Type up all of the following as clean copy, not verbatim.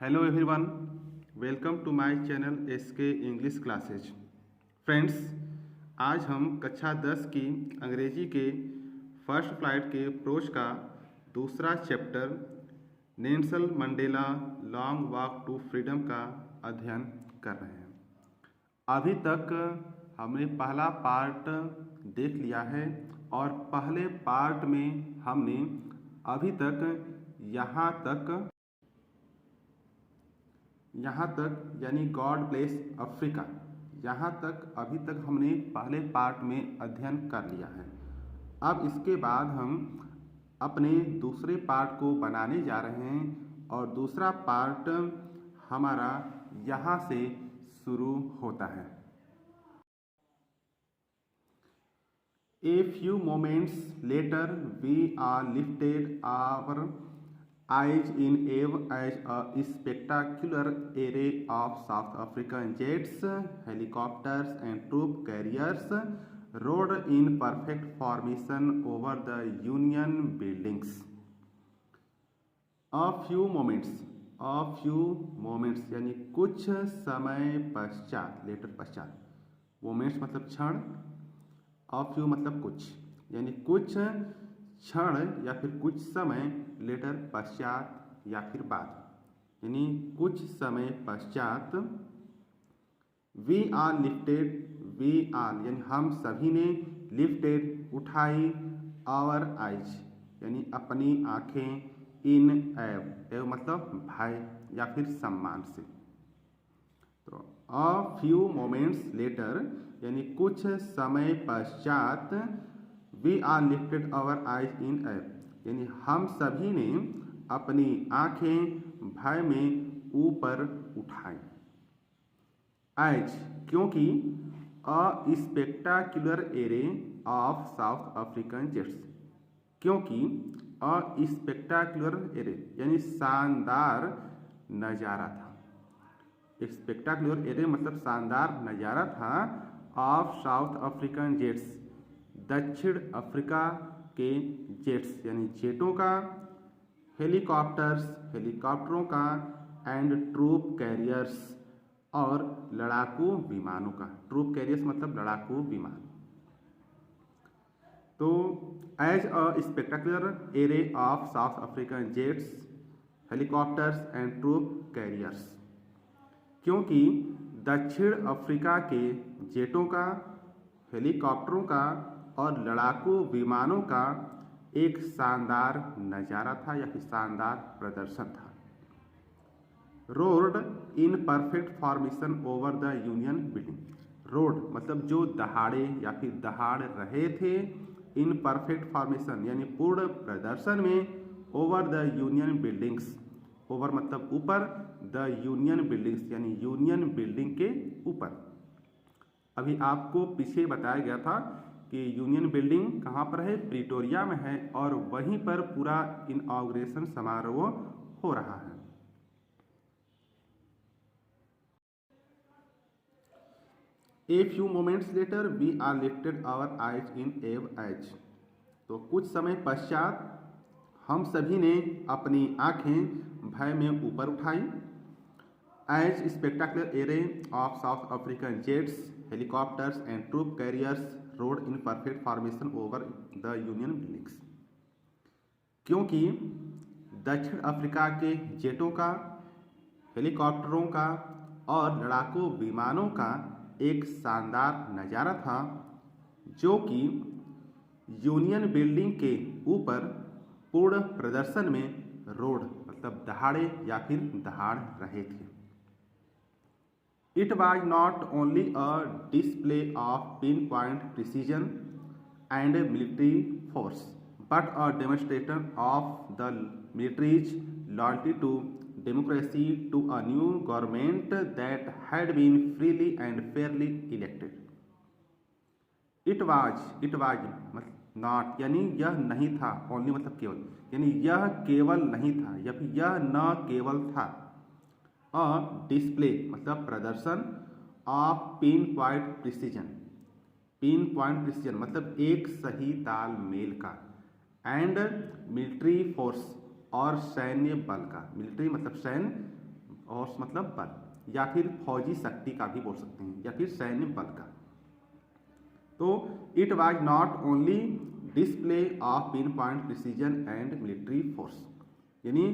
Hello everyone, welcome to my channel SK English classes. Friends, आज हम कक्षा 10 की अंग्रेजी के फर्स्ट फ्लाइट के प्रोज का दूसरा chapter Nelson Mandela long walk to freedom का अध्ययन कर रहे हैं। अभी तक हमने पहला पार्ट देख लिया है और पहले पार्ट में हमने अभी तक यहाँ तक यानी गॉड ब्लेस अफ्रीका, यहाँ तक अभी तक हमने पहले पार्ट में अध्ययन कर लिया है। अब इसके बाद हम अपने दूसरे पार्ट को बनाने जा रहे हैं और दूसरा पार्ट हमारा यहाँ से शुरू होता है। A few moments later, we are lifted our eyes in awe as a spectacular array of South African jets, helicopters, and troop carriers rode in perfect formation over the Union buildings. A few moments यानी कुछ समय पश्चात, letter पश्चात, moments मतलब क्षण, a few मतलब कुछ, यानी कुछ क्षण या फिर कुछ समय, लेटर पश्चात या फिर बाद, यानी कुछ समय पश्चात। वी आर लिफ्टेड, यानी हम सभी ने, लिफ्टेड उठाई, आवर आइज यानी अपनी आंखें, इन एव मतलब भय या फिर सम्मान से। तो अ फ्यू मोमेंट्स लेटर यानी कुछ समय पश्चात, we are lifted our eyes in awe यानी हम सभी ने अपनी आंखें भय में ऊपर उठाई। एज क्योंकि a spectacular array of South African jets, क्योंकि अ स्पेक्टाकुलर एरे यानी शानदार नज़ारा था। स्पेक्टाकुलर एरे मतलब शानदार नज़ारा था, ऑफ साउथ अफ्रीकन जेट्स दक्षिण अफ्रीका के जेट्स यानी जेटों का, हेलीकॉप्टरों का, एंड ट्रूप कैरियर्स और लड़ाकू विमानों का। ट्रूप कैरियर्स मतलब लड़ाकू विमान। तो as a spectacular array of South African jets, helicopters and troop carriers, क्योंकि दक्षिण अफ्रीका के जेटों का, हेलीकॉप्टरों का और लड़ाकू विमानों का एक शानदार नज़ारा था या फिर शानदार प्रदर्शन था। Road in perfect formation over the union building, road मतलब जो दहाड़े या फिर दहाड़ रहे थे, इन परफेक्ट फॉर्मेशन यानी पूर्ण प्रदर्शन में, over the Union buildings, over मतलब ऊपर, द यूनियन बिल्डिंग्स यानी यूनियन बिल्डिंग के ऊपर। अभी आपको पीछे बताया गया था कि यूनियन बिल्डिंग कहाँ पर है, प्रिटोरिया में है, और वहीं पर पूरा इनॉग्रेशन समारोह हो रहा है। A few moments later we are lifted our eyes in awe as, तो कुछ समय पश्चात हम सभी ने अपनी आंखें भय में ऊपर उठाई। As spectacular array of South African jets, helicopters and troop carriers rode in perfect formation over the Union Buildings, क्योंकि दक्षिण अफ्रीका के जेटों का, हेलीकॉप्टरों का और लड़ाकू विमानों का एक शानदार नज़ारा था, जो कि यूनियन बिल्डिंग के ऊपर पूर्ण प्रदर्शन में रोड मतलब दहाड़े या फिर दहाड़ रहे थे। It was not only a display of pinpoint precision and military force, but a demonstration of the military's loyalty to democracy, to a new government that had been freely and fairly elected. It was not यानी यह नहीं था, only मतलब केवल, यानी यह केवल नहीं था या फिर यह न केवल था, अ डिस्प्ले मतलब प्रदर्शन, ऑफ पिन पॉइंट प्रिसीजन मतलब एक सही तालमेल का, एंड मिलिट्री फोर्स और सैन्य बल का, मिलिट्री मतलब सैन्य, हॉर्स मतलब बल, या फिर फौजी शक्ति का भी बोल सकते हैं, या फिर सैन्य बल का। तो it was not only display of pin point precision and military force, यानी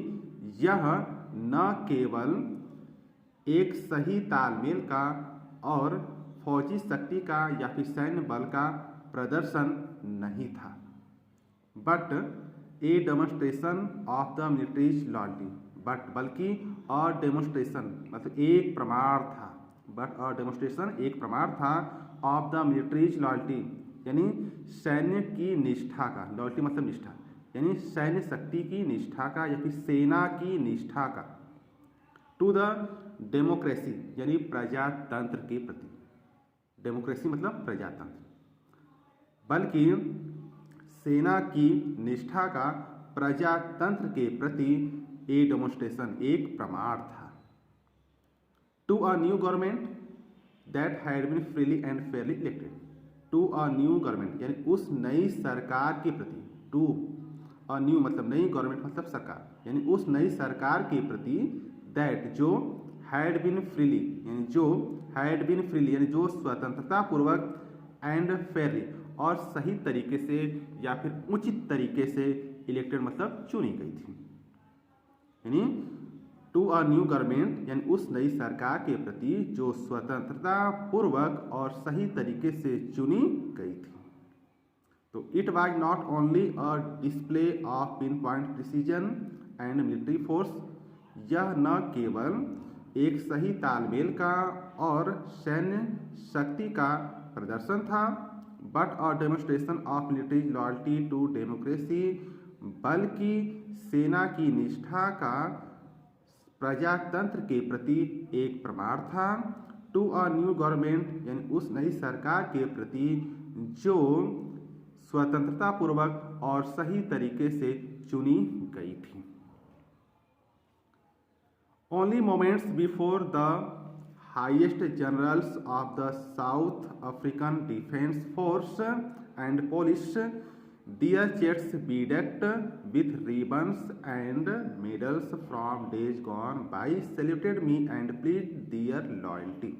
यह न केवल एक सही तालमेल का और फौजी शक्ति का या फिर सैन्य बल का प्रदर्शन नहीं था, but A demonstration of the militaries loyalty, बल्कि अ डेमोन्स्ट्रेशन मतलब एक प्रमाण था, बट अ डेमोन्स्ट्रेशन एक प्रमाण था ऑफ द मिलिट्रीज लॉयल्टी, यानी सैन्य की निष्ठा का, लॉयल्टी मतलब निष्ठा, यानी सैन्य शक्ति की निष्ठा का या फिर सेना की निष्ठा का, टू द डेमोक्रेसी यानी प्रजातंत्र के प्रति, डेमोक्रेसी मतलब प्रजातंत्र, बल्कि सेना की निष्ठा का प्रजातंत्र के प्रति ए डेमोन्स्ट्रेशन एक प्रमाण था। To a new government that had been freely and fairly elected, to a new government यानी उस नई सरकार के प्रति, टू अ न्यू मतलब नई गवर्नमेंट मतलब सरकार, यानी उस नई सरकार के प्रति, दैट जो हैड बीन फ्रीली यानी जो हैड बीन फ्रीली यानी जो स्वतंत्रता पूर्वक एंड फेयरली और सही तरीके से या फिर उचित तरीके से इलेक्टेड मतलब चुनी गई थी, यानी टू अ न्यू गवर्नमेंट यानी उस नई सरकार के प्रति जो स्वतंत्रता पूर्वक और सही तरीके से चुनी गई थी। तो it was not only a display of pin point precision and military force, यह न केवल एक सही तालमेल का और सैन्य शक्ति का प्रदर्शन था, but a demonstration of military loyalty to democracy, बल्कि सेना की निष्ठा का प्रजातंत्र के प्रति एक प्रमाण था, टू अ न्यू गवर्नमेंट यानी उस नई सरकार के प्रति जो स्वतंत्रता पूर्वक और सही तरीके से चुनी गई थी। Only moments before the highest generals of the South African Defence Force and Police, their chests bedecked with ribbons and medals from days gone by, saluted me and pleaded their loyalty.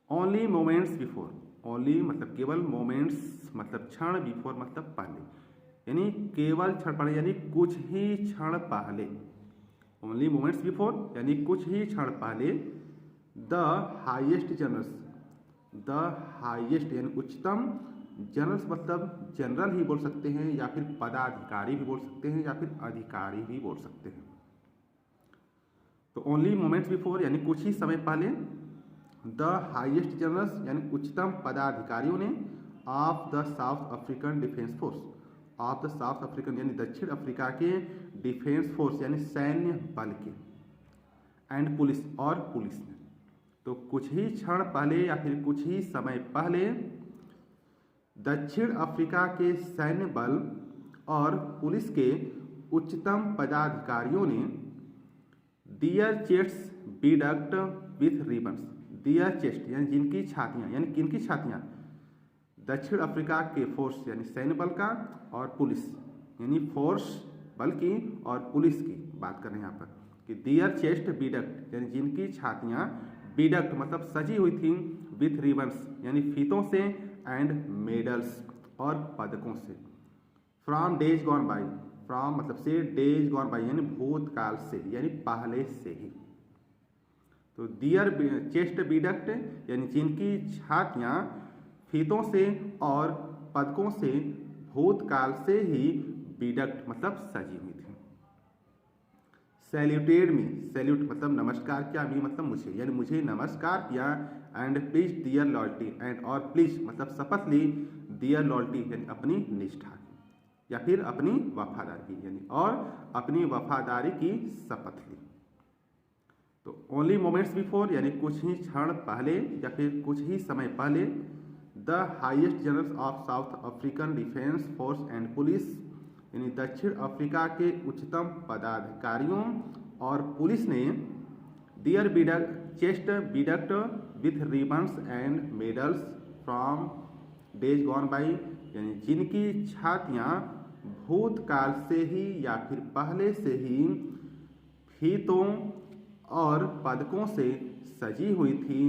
Only moments before, only मतलब केवल moments मतलब क्षण, before मतलब पहले, यानी केवल क्षण पहले यानी कुछ ही क्षण पहले, ओनली मोमेंट्स बिफोर यानी कुछ ही क्षण पहले, the highest generals, the highest यानी उच्चतम, जनरल्स मतलब जनरल ही बोल सकते हैं या फिर पदाधिकारी भी बोल सकते हैं या फिर अधिकारी भी बोल सकते हैं। तो ओनली मोमेंट्स बिफोर यानी कुछ ही समय पहले, द हाईएस्ट जनरल्स यानी उच्चतम पदाधिकारियों ने, of the south African defence force, of the south African यानी दक्षिण अफ्रीका के डिफेंस फोर्स यानी सैन्य बल के, एंड पुलिस और पुलिस ने, तो कुछ ही क्षण पहले या फिर कुछ ही समय पहले दक्षिण अफ्रीका के सैन्य बल और पुलिस के उच्चतम पदाधिकारियों ने दियर चेस्ट्स बीडक्ट विथ रिबन्स, दियर चेस्ट यानी जिनकी छातियां, यानी किनकी छातियां, दक्षिण अफ्रीका के फोर्स यानी सैन्य बल का और पुलिस यानी फोर्स बल की और पुलिस की बात कर रहे हैं यहाँ पर, कि दियर चेस्ट बीडक्ट यानी जिनकी छातियाँ बीडक्ट मतलब सजी हुई थी, विथ रिबन्स यानी फीतों से, एंड मेडल्स और पदकों से, from days gone by, from मतलब से, डेज गॉन बाई यानी भूतकाल से यानी पहले से ही। तो दियर चेस्ट बीडक्ट यानी जिनकी छातियाँ फीतों से और पदकों से भूतकाल से ही बीडक्ट मतलब सजी हुई थी। सैल्यूटेड मी, सैल्यूट मतलब नमस्कार किया, मी मतलब मुझे, यानी मुझे नमस्कार किया, and pledge their loyalty, and और प्लीज मतलब शपथ ली, दियर लॉयल्टी यानी अपनी निष्ठा की या फिर अपनी वफादारी की, यानी और अपनी वफादारी की शपथ ली। तो ओनली मोमेंट्स बिफोर यानी कुछ ही क्षण पहले या फिर कुछ ही समय पहले, the highest generals of South African defence force and police यानी दक्षिण अफ्रीका के उच्चतम पदाधिकारियों और पुलिस ने, their bedecked chests bedecked with ribbons and medals from days gone by यानी जिनकी छातियाँ भूतकाल से ही या फिर पहले से ही फीतों पदकों से सजी हुई थी।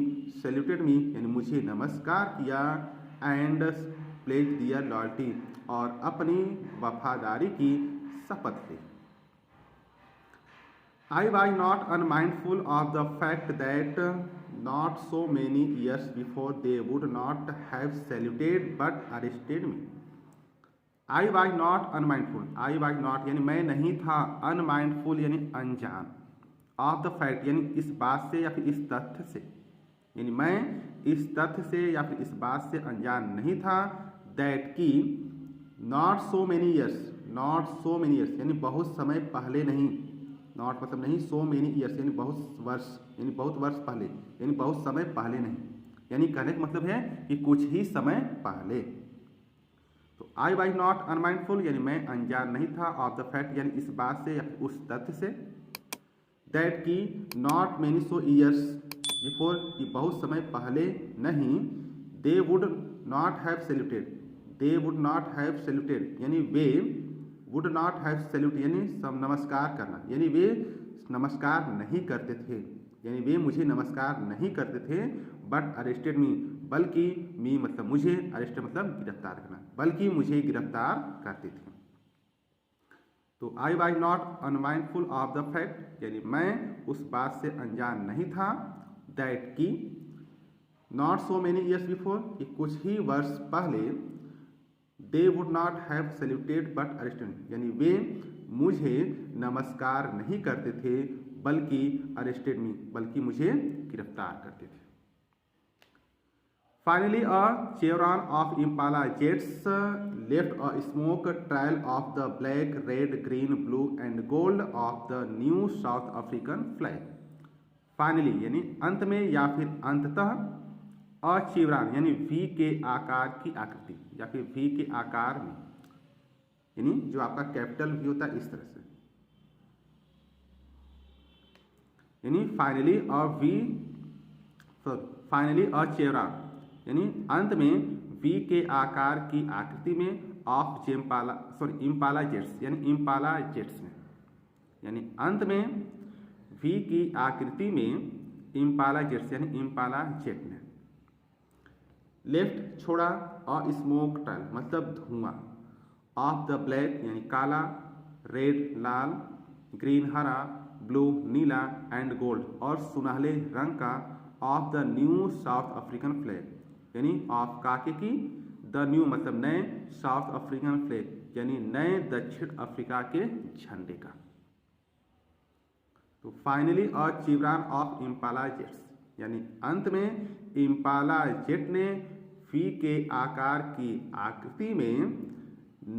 सैल्यूटेड मी यानी मुझे नमस्कार किया। एंड प्लेज दियर लॉयल्टी और अपनी वफादारी की शपथ ली। I was not unmindful of the fact that not so many years before they would not have saluted but arrested me. I was not unmindful. I was not यानी मैं नहीं था, unmindful यानी अनजान, of the fact यानी इस बात से या फिर इस तथ्य से, यानी मैं इस तथ्य से या फिर इस बात से अनजान नहीं था that कि not so many years यानी बहुत समय पहले नहीं, नॉट मतलब नहीं, सो मेनी ईयर्स यानी बहुत वर्ष, यानी बहुत वर्ष पहले, यानी बहुत समय पहले नहीं, यानी कहने का मतलब है कि कुछ ही समय पहले। तो आई वाज नॉट अनमाइंडफुल यानी मैं अनजान नहीं था, ऑफ द फैक्ट यानी इस बात से या उस तथ्य से, दैट की not many so years before कि बहुत समय पहले नहीं, they would not have saluted, they would not have saluted यानी वे वुड नॉट हैव सैल्यूट यानी सब नमस्कार करना, यानी वे नमस्कार नहीं करते थे, यानी वे मुझे नमस्कार नहीं करते थे। बट अरेस्टेड मी बल्कि मी मतलब मुझे, अरेस्ट मतलब गिरफ्तार करना, बल्कि मुझे गिरफ्तार करते थे। तो आई was not unmindful of the fact यानी मैं उस बात से अनजान नहीं था, दैट की not so many years before कि कुछ ही वर्ष पहले, they would not have saluted but arrested यानी वे मुझे नमस्कार नहीं करते थे बल्कि अरेस्टेड मी बल्कि मुझे गिरफ्तार करते थे। Finally a chevron of Impala jets left a smoke trail of the black red green blue and gold of the new South African flag. Finally यानी अंत में या फिर अंततः, अचिवरान यानी वी के आकार की आकृति या फिर वी के आकार में, यानी जो आपका कैपिटल वी होता है इस तरह से, यानी फाइनली अचिवरान यानी अंत में वी के आकार की आकृति में ऑफ इम्पाला जेट्स यानी इम्पाला जेट्स में, यानी अंत में वी की आकृति में इम्पाला जेट्स यानी इम्पाला जेट में। लेफ्ट छोड़ा, और स्मोक ट्रायल मतलब धुआं, ऑफ द ब्लैक यानी काला, रेड लाल, ग्रीन हरा, ब्लू नीला एंड गोल्ड और सुनहले रंग का, of the new South African flag यानी ऑफ काके की, द न्यू मतलब नए, साउथ अफ्रीकन फ्लैग यानी नए दक्षिण अफ्रीका के झंडे का। तो finally a chevron of Impala jets यानी अंत में इम्पाला जेट ने वी के आकार की आकृति में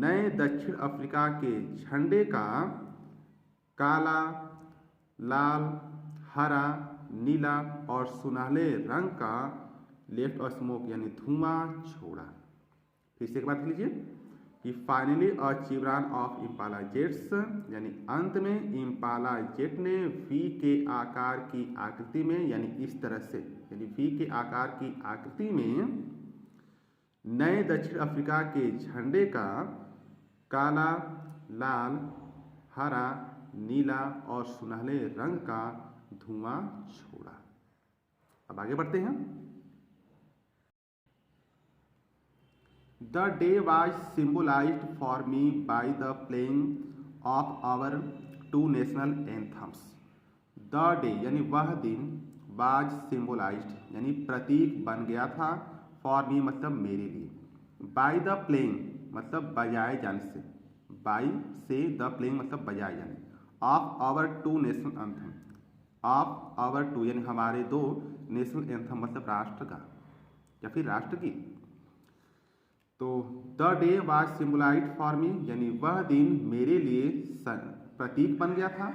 नए दक्षिण अफ्रीका के झंडे का काला, लाल, हरा, नीला और सुनहले रंग का लेफ्ट और स्मोक यानी धुआं छोड़ा। फिर से एक बात लीजिए कि finally a chevron of Impala jets यानी अंत में इम्पाला जेट ने वी के आकार की आकृति में यानी इस तरह से, यानी वी के आकार की आकृति में नए दक्षिण अफ्रीका के झंडे का काला, लाल, हरा, नीला और सुनहले रंग का धुआं छोड़ा। अब आगे बढ़ते हैं। The day was symbolized for me by the playing of our two national anthems. The day यानी वह दिन, was symbolized यानी प्रतीक बन गया था, for me मतलब मेरे लिए, by the playing मतलब बजाए जाने से, by से the playing मतलब बजाए जाने, of our two national anthem, of our two यानी हमारे दो, नेशनल एंथम मतलब राष्ट्रगान या फिर राष्ट्रगीत। तो the day was symbolised for me यानी वह दिन मेरे लिए प्रतीक बन गया था।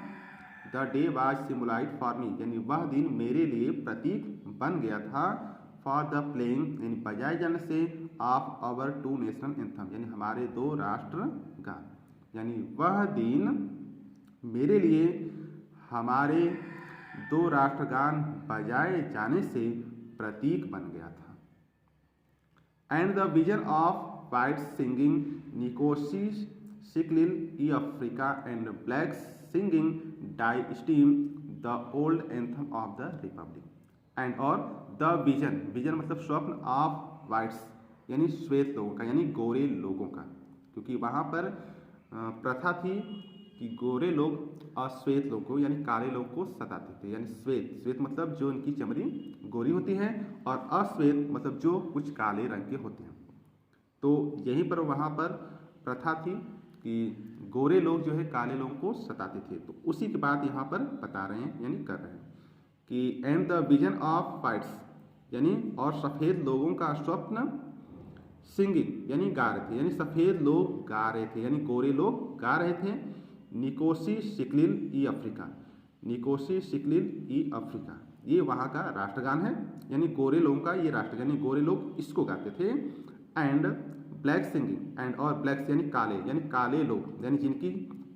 The day was symbolised for me यानी वह दिन मेरे लिए प्रतीक बन गया था, फॉर द प्लेइंग यानी बजाए जाने से, of our two national anthem यानी हमारे दो राष्ट्रगान, यानी वह दिन मेरे लिए हमारे दो राष्ट्रगान बजाए जाने से प्रतीक बन गया था। And the vision of whites singing Nkosi Siklil E Africa and blacks singing Die Steam the old anthem of the republic. And और द विजन, विजन मतलब स्वप्न, ऑफ वाइट्स यानी श्वेत लोगों का, यानी गोरे लोगों का, क्योंकि वहाँ पर प्रथा थी कि गोरे लोग अश्वेत लोगों को यानी काले लोगों को सताते थे। यानी श्वेत, श्वेत मतलब जो इनकी चमड़ी गोरी होती है, और अश्वेत मतलब जो कुछ काले रंग के होते हैं। तो यहीं पर वहाँ पर प्रथा थी कि गोरे लोग जो है काले लोगों को सताते थे। तो उसी की बात यहाँ पर बता रहे हैं, यानी कर रहे हैं कि and the vision of whites, यानी और सफ़ेद लोगों का स्वप्न, सिंगिंग यानी गा रहे थे, यानी सफ़ेद लोग गा रहे थे, यानी गोरे लोग गा रहे थे, निकोसी शिकलिल ई अफ्रीका, निकोसी शिकलिल ई अफ्रीका, ये वहाँ का राष्ट्रगान है, यानी गोरे लोगों का ये राष्ट्रगान, यानी गोरे लोग इसको गाते थे। एंड ब्लैक सिंगिंग, एंड और ब्लैक्स यानी काले, यानी काले लोग, यानी जिनकी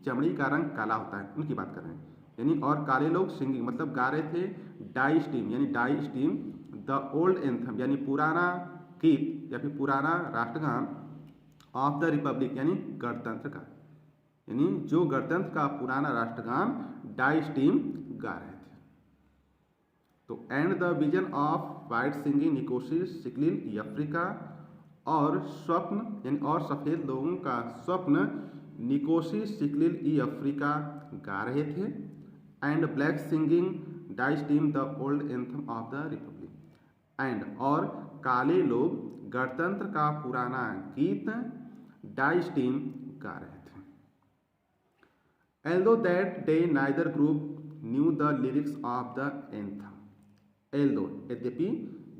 चमड़ी का रंग काला होता है उनकी बात कर रहे हैं, यानी और काले लोग सिंगिंग मतलब गा रहे थे, डाई स्टीम यानी Die Stem the old anthem यानी पुराना गीत या फिर पुराना राष्ट्रगान, ऑफ द रिपब्लिक यानी गणतंत्र का, यानी जो गणतंत्र का पुराना राष्ट्रगान डाई स्टीम गा रहे थे। तो and the vision of white singing Nkosi Sikelel Africa, और स्वप्न यानी और सफ़ेद लोगों का स्वप्न निकोसी शिकलिल ई अफ्रीका गा रहे थे। And black singing Die Stem the old anthem of the republic, and और काले लोग गणतंत्र का पुराना गीत डाई स्टीम गा रहे थे। Although that day neither group knew the lyrics of the anthem, although यद्यपि,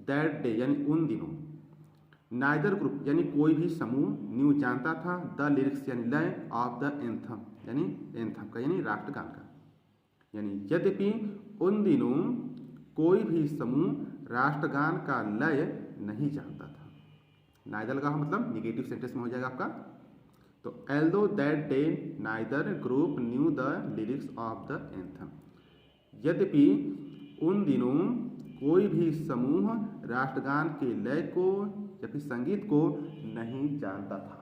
दैट डे यानी उन दिनों, नाइदर ग्रुप यानी कोई भी समूह, न्यू जानता था, द लिरिक्स यानी लय, ऑफ द एंथम यानी एंथम का यानी राष्ट्रगान का, यानी यद्यपि उन दिनों कोई भी समूह राष्ट्रगान का लय नहीं जानता था। नाइदर का मतलब निगेटिव सेंटेंस में हो जाएगा आपका। तो although that day neither group knew the lyrics of the anthem, यद्यपि उन दिनों कोई भी समूह राष्ट्रगान के लय को या फिर संगीत को नहीं जानता था।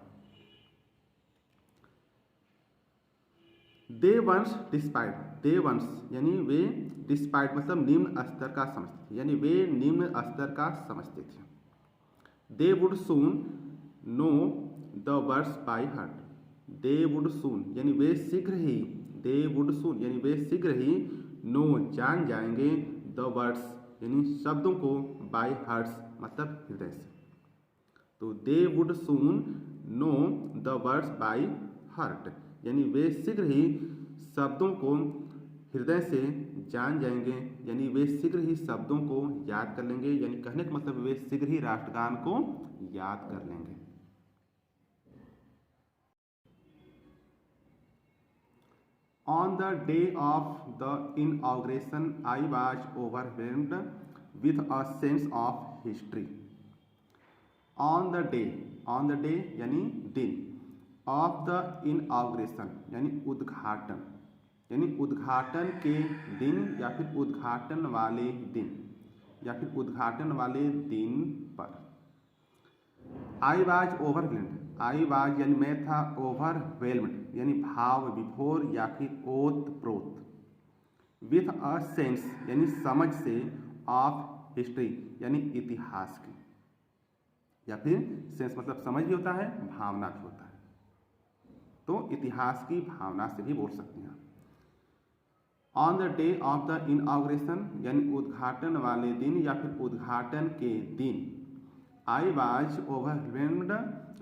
They once despite, they once यानी वे, डिस्पाइट मतलब निम्न स्तर का समझते थे, यानी वे निम्न स्तर का समझते थे। They would soon know the words by heart, they would soon यानी वे शीघ्र ही, दे वुड सून यानी वे शीघ्र ही, नो जान जाएंगे, द वर्ड्स यानी शब्दों को, बाय हार्ट्स मतलब हृदय से। तो they would soon know the words by heart यानी वे शीघ्र ही शब्दों को हृदय से जान जाएंगे, यानी वे शीघ्र ही शब्दों को याद कर लेंगे, यानी कहने का मतलब वे शीघ्र ही राष्ट्रगान को याद कर लेंगे। On the day of the inauguration, I was overwhelmed with a sense of history. On the day यानी दिन, of the inauguration यानी उद्घाटन, यानी उद्घाटन के दिन या फिर उद्घाटन वाले दिन या फिर उद्घाटन वाले दिन पर। आई वाज ओवरवेल्म्ड, आई वाज यानी मैं था, ओवरवेल्म्ड यानी भाव विभोर या फिर ओत प्रोत, विथ अ सेंस यानी समझ से, ऑफ हिस्ट्री यानी इतिहास की, या फिर सेंस मतलब समझ भी होता है, भावना भी होता है, तो इतिहास की भावना से भी बोल सकते हैं। On the day of the inauguration यानी उद्घाटन वाले दिन या फिर उद्घाटन के दिन, I was overwhelmed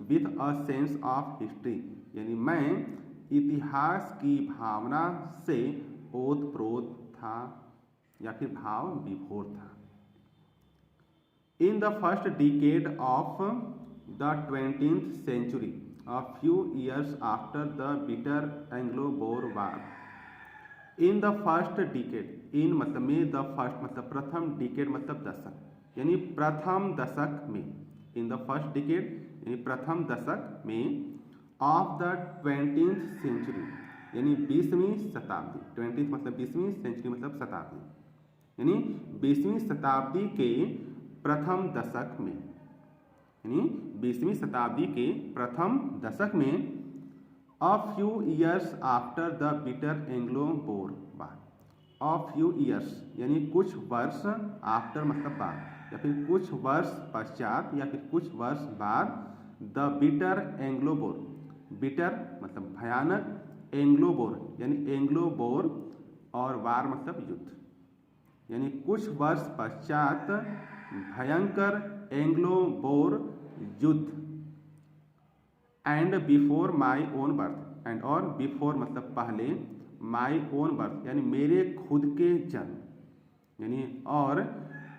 with a sense of history यानी मैं इतिहास की भावना से ओतप्रोत था या फिर भाव विभोर था। In the first decade of the 20th century, a few years after the bitter Anglo-Boer War, in the first decade, in मतलब में, the first मतलब प्रथम, decade मतलब दशक, यानी प्रथम दशक में, in the first decade यानी प्रथम दशक में, of the 20th century यानी 20वीं शताब्दी, 20th मतलब 20वीं, century मतलब शताब्दी, यानी 20वीं शताब्दी के प्रथम दशक में, यानी 20वीं शताब्दी के प्रथम दशक में, अ few years after the bitter Anglo bore war, a few years यानी कुछ वर्ष, आफ्टर मतलब बाद, या फिर कुछ वर्ष पश्चात, या फिर कुछ वर्ष बाद, the bitter Anglo bore, bitter मतलब भयानक, एंग्लो बोर यानी एंग्लो बोर, और वार मतलब युद्ध, यानी कुछ वर्ष पश्चात भयंकर एंग्लो बोर युद्ध, and before my own birth, and और बिफोर मतलब पहले, माई ओन बर्थ यानी मेरे खुद के जन्म, यानी और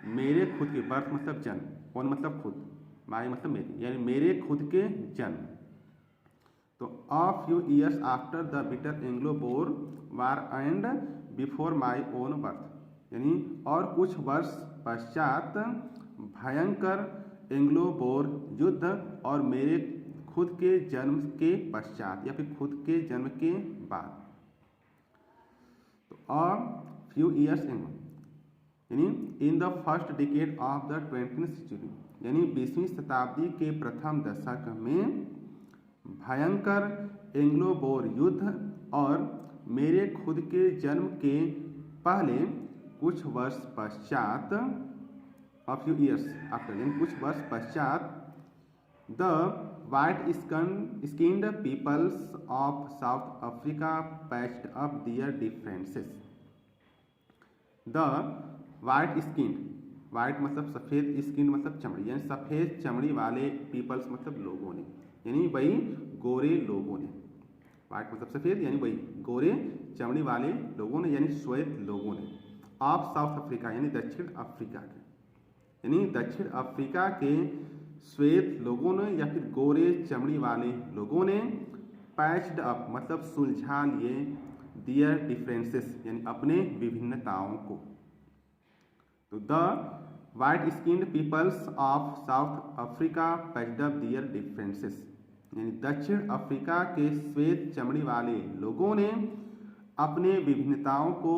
मेरे खुद के, बर्थ मतलब जन्म, ओन मतलब खुद, माई मतलब मेरे, यानी मेरे खुद के जन्म। तो अ few years after the bitter Anglo bore war and before my own birth, यानी और कुछ वर्ष पश्चात भयंकर एंग्लो बोर युद्ध, और मेरे खुद के जन्म के पश्चात, या फिर खुद के जन्म के बाद। तो अ फ्यू ईयर्स यानी in the first decade of the 20th century, यानी 20वीं शताब्दी के प्रथम दशक में भयंकर एंग्लो बोर युद्ध और मेरे खुद के जन्म के पहले कुछ वर्ष पश्चात, अ फ्यू ईयर्स आफ्टर यानी कुछ वर्ष पश्चात, the white skinned peoples of South Africa patched up their differences. The white skin, white मतलब सफ़ेद, स्किन मतलब चमड़ी, यानी सफ़ेद चमड़ी वाले पीपल्स मतलब लोगों ने, यानी वही गोरे लोगों ने, वाइट मतलब सफ़ेद यानी वही गोरे चमड़ी वाले लोगों ने, यानी श्वेत लोगों ने, ऑफ साउथ अफ्रीका यानी दक्षिण अफ्रीका के, यानी दक्षिण अफ्रीका के श्वेत लोगों ने या फिर गोरे चमड़ी वाले लोगों ने, पैच्ड अप मतलब सुलझा लिए, दियर डिफरेंसेस यानी अपने विभिन्नताओं को। तो the white skinned peoples of South Africa patched up their differences, यानी दक्षिण अफ्रीका के श्वेत चमड़ी वाले लोगों ने अपने विभिन्नताओं को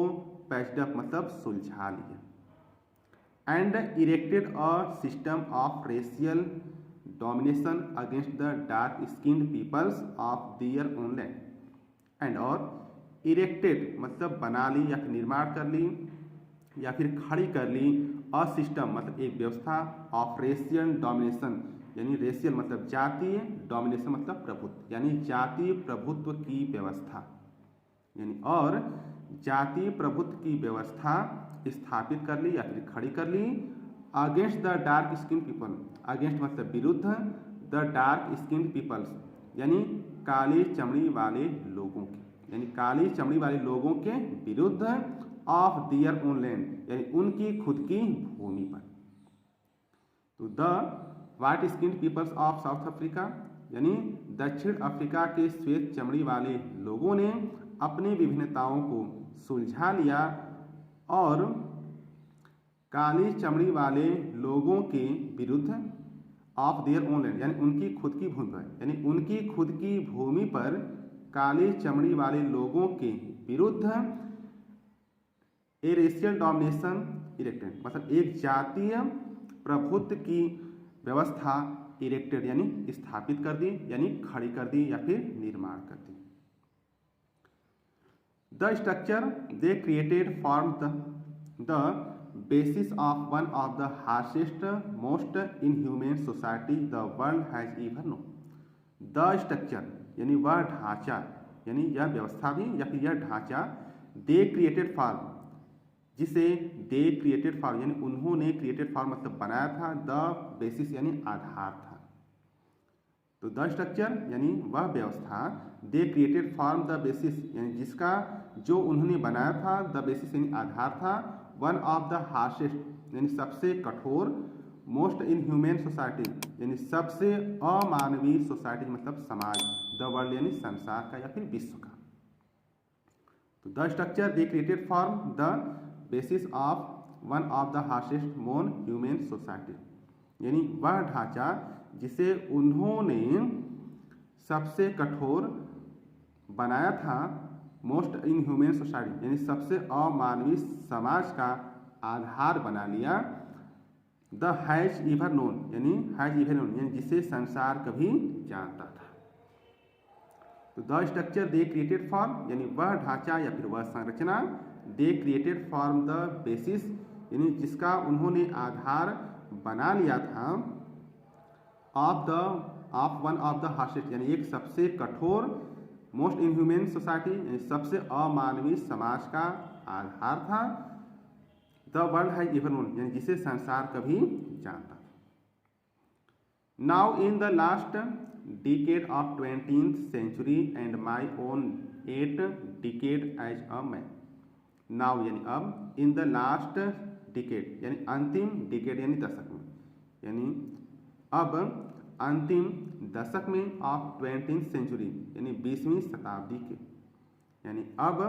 पैच्ड अप मतलब सुलझा लिया, and erected a system of racial domination against the dark skinned peoples of their own land, and और इरेक्टेड मतलब बना ली या फिर निर्माण कर ली या फिर खड़ी कर ली, अ सिस्टम मतलब एक व्यवस्था, ऑफ रेशियल डोमिनेशन यानी रेशियल मतलब जातीय, डोमिनेशन मतलब प्रभुत्व यानी जातीय प्रभुत्व की व्यवस्था, यानी और जातीय प्रभुत्व की व्यवस्था स्थापित कर ली या फिर खड़ी कर ली, against the dark skin people, against मतलब विरुद्ध, द डार्क स्किन पीपल्स यानी काली चमड़ी वाले लोगों के, यानी काली चमड़ी वाले लोगों के विरुद्ध, ऑफ दियर ओन लैंड यानी उनकी खुद की भूमि पर। तो the white skinned peoples of South Africa यानी दक्षिण अफ्रीका के श्वेत चमड़ी वाले लोगों ने अपनी विभिन्नताओं को सुलझा लिया और काली चमड़ी वाले लोगों के विरुद्ध, ऑफ देयर ओन लैंड यानी उनकी खुद की भूमि पर, यानी उनकी खुद की भूमि पर काली चमड़ी वाले लोगों के विरुद्ध ए रेशियल डोमिनेशन इरेक्टेड मतलब एक जातीय प्रभुत्व की व्यवस्था इरेक्टेड यानी स्थापित कर दी, यानी खड़ी कर दी या फिर निर्माण कर दी। The structure they created form the basis of one of the harshest, most inhumane society the world has ever known. The structure यानी वह ढांचा यानी यह व्यवस्था भी या फिर यह ढांचा, they created form जिसे they created form यानी उन्होंने created form मतलब बनाया था, the basis यानी आधार था। तो द स्ट्रक्चर यानी वह व्यवस्था, they created form the basis यानी जिसका जो उन्होंने बनाया था, the basis यानी आधार था, वन ऑफ द हार्शेस्ट यानी सबसे कठोर, मोस्ट इनह्यूमन सोसाइटी यानी सबसे अमानवीय सोसाइटी मतलब समाज, द वर्ल्ड यानी संसार का या फिर विश्व का। तो the structure they created form the basis of one of the harshest मोन ह्यूमन सोसाइटी यानी वह ढांचा जिसे उन्होंने सबसे कठोर बनाया था, मोस्ट इनह्यूमन सोसाइटी यानी सबसे अमानवीय समाज का आधार बना लिया, द हैज एवर नोन यानी हैज एवर नोन यानी जिसे संसार कभी जानता था। तो the structure they created form यानी वह ढांचा या फिर वह संरचना, दे क्रिएटेड फॉर्म द बेसिस, यानी जिसका उन्होंने आधार बना लिया था, of one of the harshest, यानी एक सबसे कठोर, मोस्ट इनह्यूमन सोसाइटी, यानी सबसे अमानवीय समाज का आधार था, the world has ever known, यानी जिसे संसार कभी जानता था। Now in the last decade of 20th century and my own 8 decade as a man, now यानी अब, in the last decade यानी अंतिम decade यानी दशक में, यानी अब अंतिम दशक में of 20th century यानी 20वीं शताब्दी के, यानी अब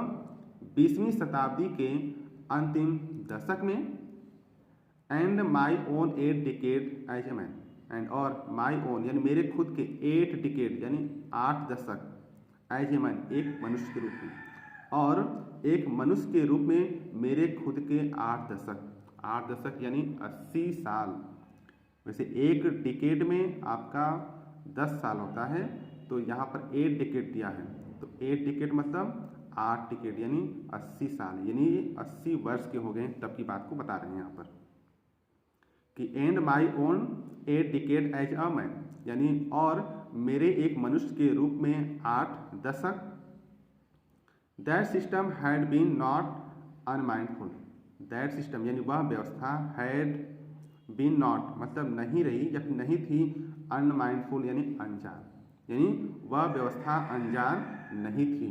20वीं शताब्दी के अंतिम दशक में, and my own 8 decade as a man, and और माई ओन यानी मेरे खुद के 8 डिकेड यानी 8 दशक, एज ए मैन एक मनुष्य के रूप में, और एक मनुष्य के रूप में मेरे खुद के 8 दशक यानी 80 साल। वैसे एक डिकेड में आपका 10 साल होता है, तो यहाँ पर 8 डिकेड दिया है, तो 8 डिकेड मतलब 8 डिकेड यानी 80 साल, यानी 80 वर्ष के हो गए, तब की बात को बता रहे हैं यहाँ पर कि and my own 8 decade as a man, यानी और मेरे एक मनुष्य के रूप में 8 दशक। That system had been not unmindful, that system यानी वह व्यवस्था, हैड बीन नॉट मतलब नहीं रही या फिर नहीं थी, अनमाइंडफुल यानी अनजान, यानी वह व्यवस्था अनजान नहीं थी,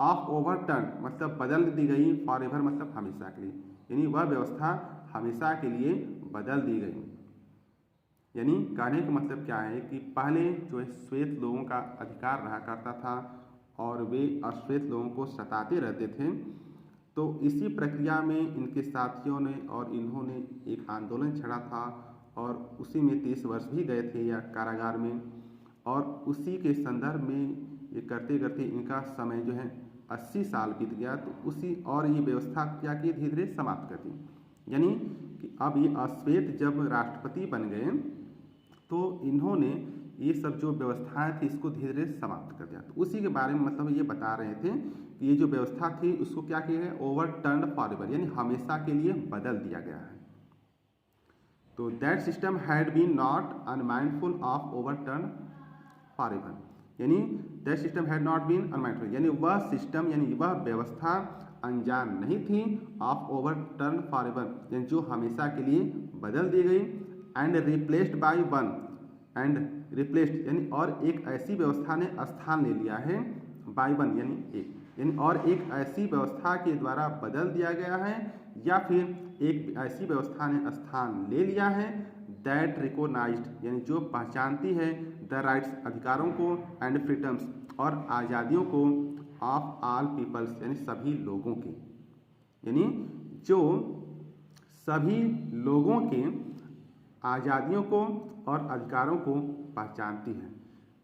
ऑफ ओवरटर्न मतलब बदल दी गई, फॉर एवर मतलब हमेशा के लिए, यानी वह व्यवस्था हमेशा के लिए बदल दी गई। यानी कहने का मतलब क्या है कि पहले जो है श्वेत लोगों का अधिकार रहा करता था और वे अश्वेत लोगों को सताते रहते थे, तो इसी प्रक्रिया में इनके साथियों ने और इन्होंने एक आंदोलन छेड़ा था और उसी में 30 वर्ष भी गए थे या कारागार में, और उसी के संदर्भ में ये करते करते इनका समय जो है 80 साल बीत गया, तो उसी और ये व्यवस्था क्या की धीरे धीरे समाप्त कर दी। यानी कि अब ये अश्वेत जब राष्ट्रपति बन गए तो इन्होंने ये सब जो व्यवस्थाएं थी इसको धीरे धीरे समाप्त कर दिया, तो उसी के बारे में मतलब ये बता रहे थे कि ये जो व्यवस्था थी उसको क्या किया है, ओवरटर्न फॉरएवर यानी हमेशा के लिए बदल दिया गया है। तो that system had been not unmindful of overturn forever, यानी that system had not been unmindful यानी वह सिस्टम यानी वह व्यवस्था अनजान नहीं थी, ऑफ ओवरटर्न फॉरएवर यानी जो हमेशा के लिए बदल दी गई, and replaced by one, and replaced यानी और एक ऐसी व्यवस्था ने स्थान ले लिया है, बाय वन यानी एक, यानी और एक ऐसी व्यवस्था के द्वारा बदल दिया गया है या फिर एक ऐसी व्यवस्था ने स्थान ले लिया है, दैट रिकॉग्नाइज्ड यानी जो पहचानती है, द राइट्स अधिकारों को, एंड फ्रीडम्स और आज़ादियों को, ऑफ ऑल पीपल्स यानी सभी लोगों के, यानी जो सभी लोगों के आज़ादियों को और अधिकारों को पहचानती है,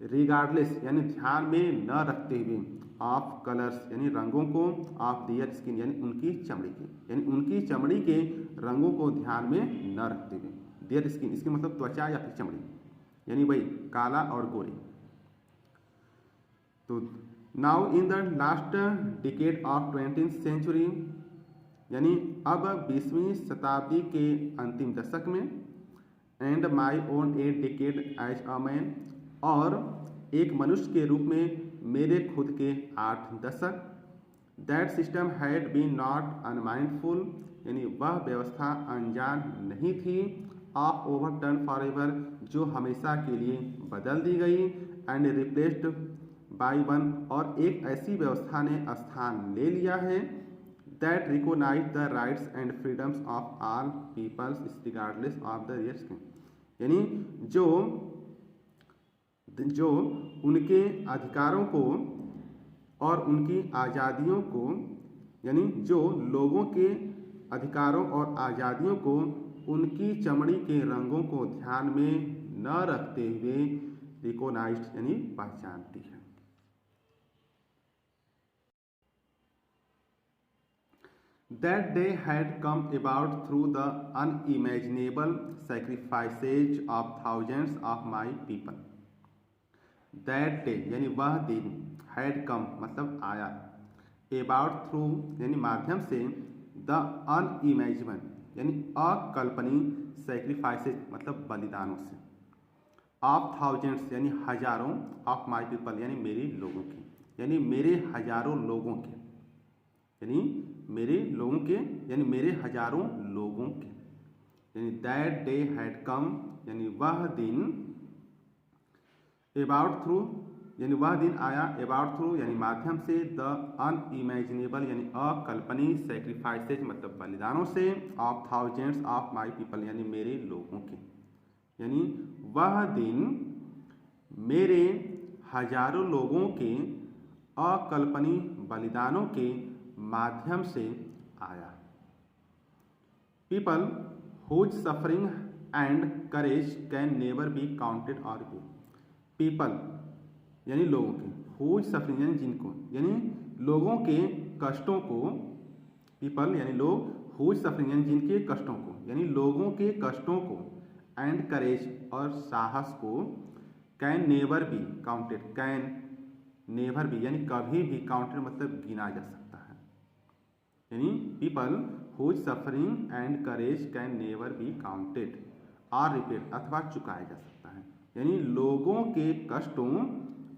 रिगार्डलेस यानी ध्यान में न रखते हुए, ऑफ कलर्स यानी रंगों को, ऑफ देयर स्किन यानी उनकी चमड़ी के, यानी उनकी चमड़ी के रंगों को ध्यान में न रखते हुए, देयर स्किन इसके मतलब त्वचा या फिर चमड़ी, यानी वही काला और गोरे। तो now in the last decade of 20th century यानी अब 20वीं शताब्दी के अंतिम दशक में, and my own 8 decade as a man और एक मनुष्य के रूप में मेरे खुद के 8 दशक, that system had been not unmindful यानी वह व्यवस्था अनजान नहीं थी, ऑफ ओवरटर्न फॉरएवर जो हमेशा के लिए बदल दी गई, एंड रिप्लेस्ड बाय वन और एक ऐसी व्यवस्था ने स्थान ले लिया है, that recognize the rights and freedoms of all peoples regardless of the their skin, यानी जो उनके अधिकारों को और उनकी आज़ादियों को, यानी जो लोगों के अधिकारों और आज़ादियों को उनकी चमड़ी के रंगों को ध्यान में न रखते हुए रिकॉग्नाइज्ड यानी पहचानती है। That day had come about through the unimaginable sacrifices of thousands of my people. That day यानी वह दिन, had come मतलब आया, अबाउट थ्रू यानी माध्यम से, द अनइमेजिबल यानी अकल्पनीय, सेक्रीफाइसेज मतलब बलिदानों से, ऑफ थाउजेंड्स यानी हजारों, ऑफ माई पीपल यानी मेरे लोगों के, यानी मेरे हजारों लोगों के, यानी मेरे लोगों के, यानी मेरे हजारों लोगों के, यानी दैट डे हैड कम यानी वह दिन, अबाउट थ्रू यानी वह दिन आया, अबाउट थ्रू यानी माध्यम से, द अनइमेजिनेबल यानी अकल्पनीय, सेक्रीफाइसेज मतलब बलिदानों से, of thousands of my people यानी मेरे लोगों के, यानी वह दिन मेरे हजारों लोगों के अकल्पनीय बलिदानों के माध्यम से आया। People whose suffering and courage can never be counted or be, people यानी लोगों के, हुज सफरिंग यानी जिनको, यानी लोगों के कष्टों को, पीपल यानी लोग, हुज सफरिंग यानी जिनके कष्टों को, यानी लोगों के कष्टों को, एंड करेज और साहस को, can never be counted, can never B यानी कभी भी, काउंटेड मतलब गिना जा सकता है, यानी people whose suffering and courage can never be counted or repaid अथवा चुकाया जा सकता है, यानी लोगों के कष्टों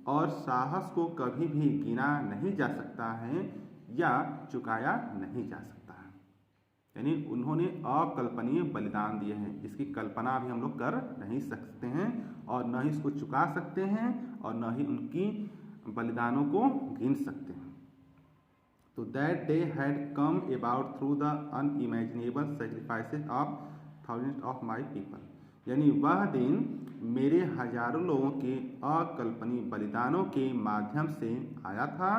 और साहस को कभी भी गिना नहीं जा सकता है या चुकाया नहीं जा सकता है, यानी उन्होंने अकल्पनीय बलिदान दिए हैं जिसकी कल्पना भी हम लोग कर नहीं सकते हैं और न ही इसको चुका सकते हैं और न ही उनकी बलिदानों को गिन सकते हैं। तो that day had come about through the unimaginable sacrifices of thousands of my people, यानी वह दिन मेरे हजारों लोगों के अकल्पनीय बलिदानों के माध्यम से आया था।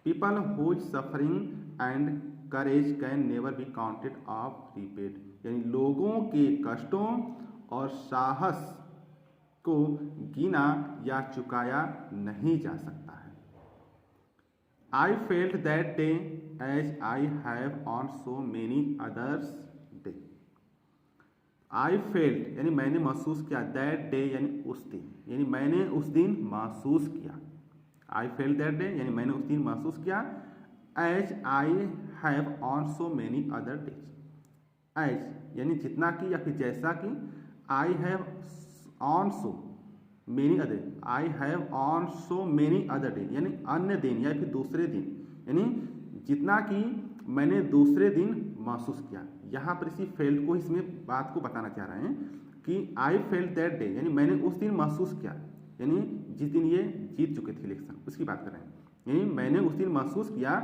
People whose suffering and courage can never be counted of repaid, यानी लोगों के कष्टों और साहस को गिना या चुकाया नहीं जा सकता है। I felt that day as I have on so many others day, I felt यानी मैंने महसूस किया, दैट डे यानी उस दिन, यानी मैंने उस दिन महसूस किया, आई फेल्ट दैट डे यानी मैंने उस दिन महसूस किया, as I have on so many other days, as यानी जितना कि या फिर जैसा कि, I have on so many other, I have on so many other day यानी अन्य दिन या फिर दूसरे दिन, यानी जितना कि मैंने दूसरे दिन महसूस किया। यहाँ पर इसी फेल्ट को, इसमें बात को बताना चाह रहे हैं कि आई फेल्ट दैट डे यानी मैंने उस दिन महसूस किया, यानी जिस दिन ये जीत चुके थे इलेक्शन उसकी बात कर रहे हैं, यानी मैंने उस दिन महसूस किया,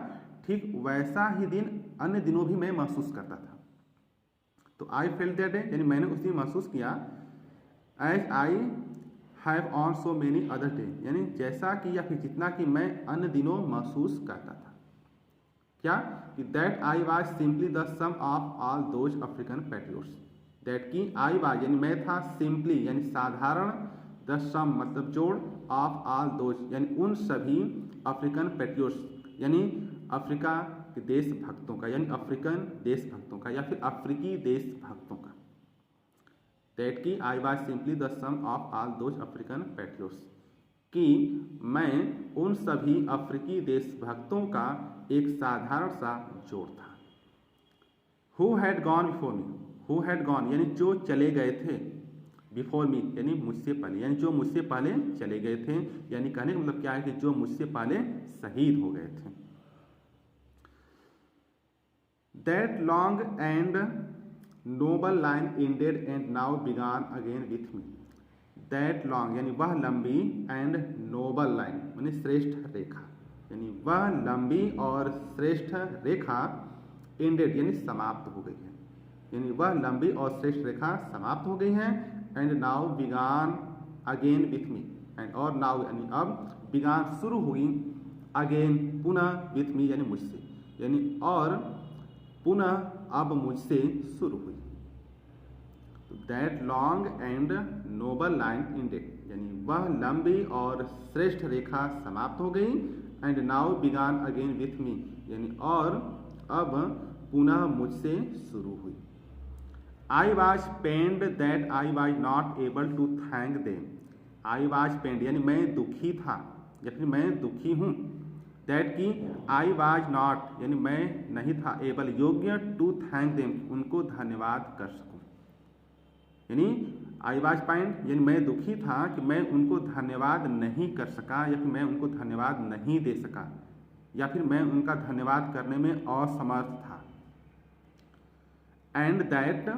ठीक वैसा ही दिन अन्य दिनों भी मैं महसूस करता था। तो आई फेल्ट दैट डे यानी मैंने उस दिन महसूस किया, as I have on so many other day यानी जैसा कि या फिर जितना कि मैं अन्य दिनों महसूस करता था। क्या कि that I was simply the sum of all those African patriots, that की आई वाज यानी मैं था, सिंपली यानी साधारण, द सम मतलब जोड़, ऑफ ऑल दोज यानी उन सभी अफ्रीकन पैट्रियोट्स यानी अफ्रीका के देशभक्तों का, यानी अफ्रीकन देशभक्तों का या फिर अफ्रीकी देशभक्तों का। दैट की I was simply the sum of all those African patriots, कि मैं उन सभी अफ्रीकी देशभक्तों का एक साधारण सा जोड़ था। Who had gone before me, who had gone यानी जो चले गए थे, बिफोर मी यानी मुझसे पहले, यानी जो मुझसे पहले चले गए थे, यानी कहने का मतलब क्या है कि जो मुझसे पहले शहीद हो गए थे। That long and noble line ended and now began again with me, that long यानी वह लंबी, एंड नोबल लाइन यानी श्रेष्ठ रेखा, यानी वह लंबी और श्रेष्ठ रेखा, इंडेड यानी समाप्त हो गई है, यानी वह लंबी और श्रेष्ठ रेखा समाप्त हो गई है, and now began again with me, and और नाउ यानी अब, बिगान शुरू हुई, अगेन पुनः, विथ मी यानी मुझसे, यानी और पुनः अब मुझसे शुरू हुई। That long and noble line ended यानी वह लंबी और श्रेष्ठ रेखा समाप्त हो गई, and now began again with me यानी और अब पुनः मुझसे शुरू हुई। I was pained that I was not able to thank them, I was pained यानी मैं दुखी था या फिर मैं दुखी हूँ, दैट की आई वाज नॉट यानी मैं नहीं था एबल योग्य टू थैंक देम उनको धन्यवाद कर सकूं। यानी आई वाज पाइंड यानी मैं दुखी था कि मैं उनको धन्यवाद नहीं कर सका या फिर मैं उनको धन्यवाद नहीं दे सका या फिर मैं उनका धन्यवाद करने में असमर्थ था। And that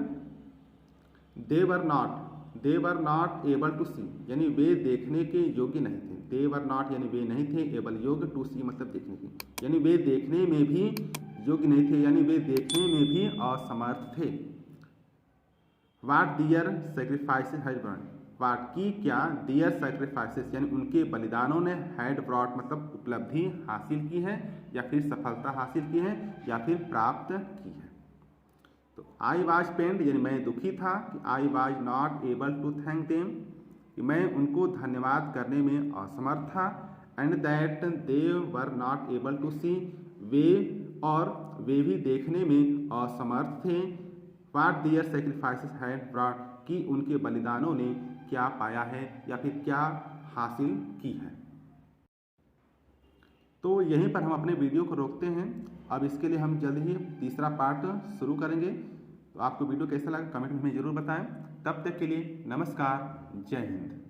they were not able to see यानी वे देखने के योग्य नहीं थे। दे वर नॉट यानी वे नहीं थे, एबल योग्य, टू सी मतलब देखने की, यानी वे देखने में भी योग्य नहीं थे, यानी वे देखने में भी असमर्थ थे। What their sacrifices had brought, वाट की क्या, दियर सेक्रीफाइसेस यानी उनके बलिदानों ने, हैड ब्रॉट मतलब उपलब्धि हासिल की है या फिर सफलता हासिल की है या फिर प्राप्त की है। तो आई वाज पेन्ड यानी मैं दुखी था कि I was not able to thank them कि मैं उनको धन्यवाद करने में असमर्थ था। And that they were not able to see वे और वे भी देखने में असमर्थ थे। What their sacrifices had brought कि उनके बलिदानों ने क्या पाया है या फिर क्या हासिल की है। तो यहीं पर हम अपने वीडियो को रोकते हैं। अब इसके लिए हम जल्द ही तीसरा पार्ट शुरू करेंगे। तो आपको वीडियो कैसा लगा कमेंट में हमें ज़रूर बताएं। तब तक के लिए नमस्कार, जय हिंद।